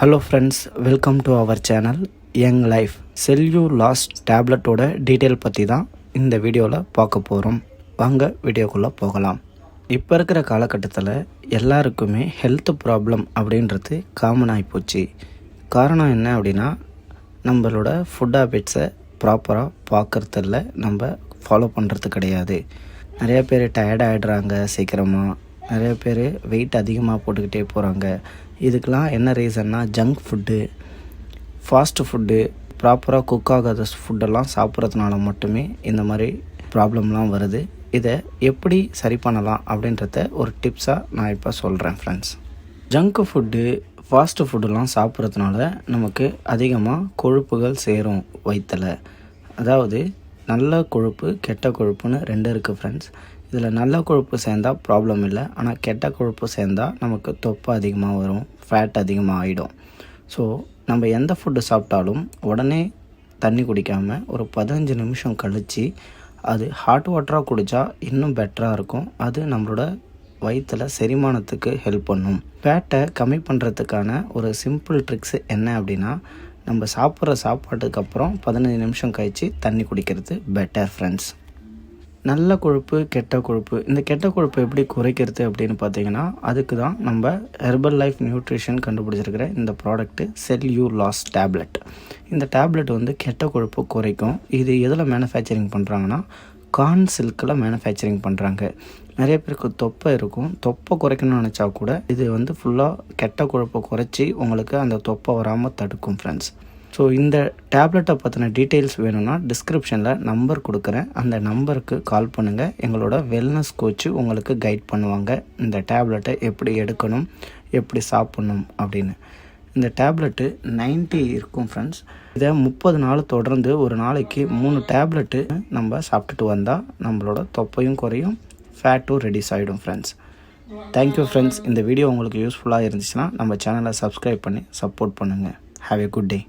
Hello friends, welcome to our channel young life. Cellulase டேப்லெட்டோட detail பற்றி தான் இந்த வீடியோவில் பார்க்க போகிறோம். வாங்க வீடியோக்குள்ளே போகலாம். இப்போ இருக்கிற காலகட்டத்தில் எல்லாருக்குமே ஹெல்த் ப்ராப்ளம் அப்படின்றது காமன் ஆகிப்போச்சு. காரணம் என்ன அப்படின்னா, நம்மளோட ஃபுட் ஹேபிட்ஸை ப்ராப்பராக பார்க்குறதில்ல, நம்ம ஃபாலோ பண்ணுறது கிடையாது. நிறைய பேர் டயர்ட் ஆகிடுறாங்க சீக்கிரமாக, நிறைய பேர் வெயிட் அதிகமாக போட்டுக்கிட்டே போகிறாங்க. இதுக்கெலாம் என்ன ரீசன்னா, ஜங்க் ஃபுட்டு, ஃபாஸ்ட்டு ஃபுட்டு, ப்ராப்பராக குக் ஆகாத ஃபுட்டெல்லாம் சாப்பிட்றதுனால மட்டுமே இந்த மாதிரி ப்ராப்ளம்லாம் வருது. இதை எப்படி சரி பண்ணலாம் அப்படின்றத ஒரு டிப்ஸாக நான் இப்போ சொல்கிறேன் ஃப்ரெண்ட்ஸ். ஜங்க் ஃபுட்டு, ஃபாஸ்ட்டு ஃபுட்டெல்லாம் சாப்பிட்றதுனால நமக்கு அதிகமாக கொழுப்புகள் சேரும் வயிற்றில். அதாவது நல்ல கொழுப்பு, கெட்ட கொழுப்புன்னு ரெண்டு இருக்குது ஃப்ரெண்ட்ஸ். இதில் நல்ல கொழுப்பு சேர்ந்தால் ப்ராப்ளம் இல்லை, ஆனால் கெட்ட கொழுப்பு சேர்ந்தால் நமக்கு தொப்பை அதிகமாக வரும், ஃபேட் அதிகமாக ஆகிடும். ஸோ நம்ம எந்த ஃபுட்டு சாப்பிட்டாலும் உடனே தண்ணி குடிக்காமல் ஒரு 15 நிமிஷம் கழித்து அது ஹாட் வாட்டராக குடித்தா இன்னும் பெட்டராக இருக்கும். அது நம்மளோட வயிற்றில் செரிமானத்துக்கு ஹெல்ப் பண்ணும். ஃபேட்டை கம்மி பண்ணுறதுக்கான ஒரு சிம்பிள் ட்ரிக்ஸ் என்ன அப்படின்னா, நம்ம சாப்பிட்ற சாப்பாட்டுக்கு அப்புறம் 15 நிமிஷம் கழித்து தண்ணி குடிக்கிறது பெட்டர் ஃப்ரெண்ட்ஸ். நல்ல கொழுப்பு, கெட்ட கொழுப்பு, இந்த கெட்ட கொழுப்பை எப்படி குறைக்கிறது அப்படின்னு பார்த்தீங்கன்னா, அதுக்கு தான் நம்ம ஹெர்பல் நியூட்ரிஷன் கண்டுபிடிச்சிருக்கிற இந்த ப்ராடக்ட்டு செல்யூலாஸ் டேப்லெட். இந்த டேப்லெட் வந்து கெட்ட கொழுப்பு குறைக்கும். இது எதில் மேனுஃபேக்சரிங் பண்ணுறாங்கன்னா, கார்ன் சில்கில் மேனுஃபேக்சரிங் பண்ணுறாங்க. நிறைய பேருக்கு தொப்பை இருக்கும், தொப்பை குறைக்கணும்னு நினச்சா கூட இது வந்து ஃபுல்லாக கெட்ட கொழுப்பை குறைச்சி உங்களுக்கு அந்த தொப்பை வராமல் தடுக்கும் ஃப்ரெண்ட்ஸ். ஸோ இந்த டேப்லெட்டை பற்றின டீட்டெயில்ஸ் வேணும்னா டிஸ்கிரிப்ஷனில் நம்பர் கொடுக்குறேன், அந்த நம்பருக்கு கால் பண்ணுங்கள். எங்களோட வெல்னஸ் கோச்சு உங்களுக்கு கைட் பண்ணுவாங்க, இந்த டேப்லெட்டை எப்படி எடுக்கணும், எப்படி சாப்பிட்ணும் அப்படின்னு. இந்த டேப்லெட்டு 90 இருக்கும் ஃப்ரெண்ட்ஸ். இதை 30 நாள் தொடர்ந்து ஒரு நாளைக்கு 3 டேப்லெட்டு நம்ம சாப்பிட்டுட்டு வந்தால் நம்மளோட தொப்பையும் குறையும், ஃபேட்டும் ரெடியூஸ் ஆகிடும் ஃப்ரெண்ட்ஸ். Thank you friends. இந்த வீடியோ உங்களுக்கு யூஸ்ஃபுல்லாக இருந்துச்சுன்னா நம்ம சேனலை சப்ஸ்கிரைப் பண்ணி சப்போர்ட் பண்ணுங்கள். Have a good day.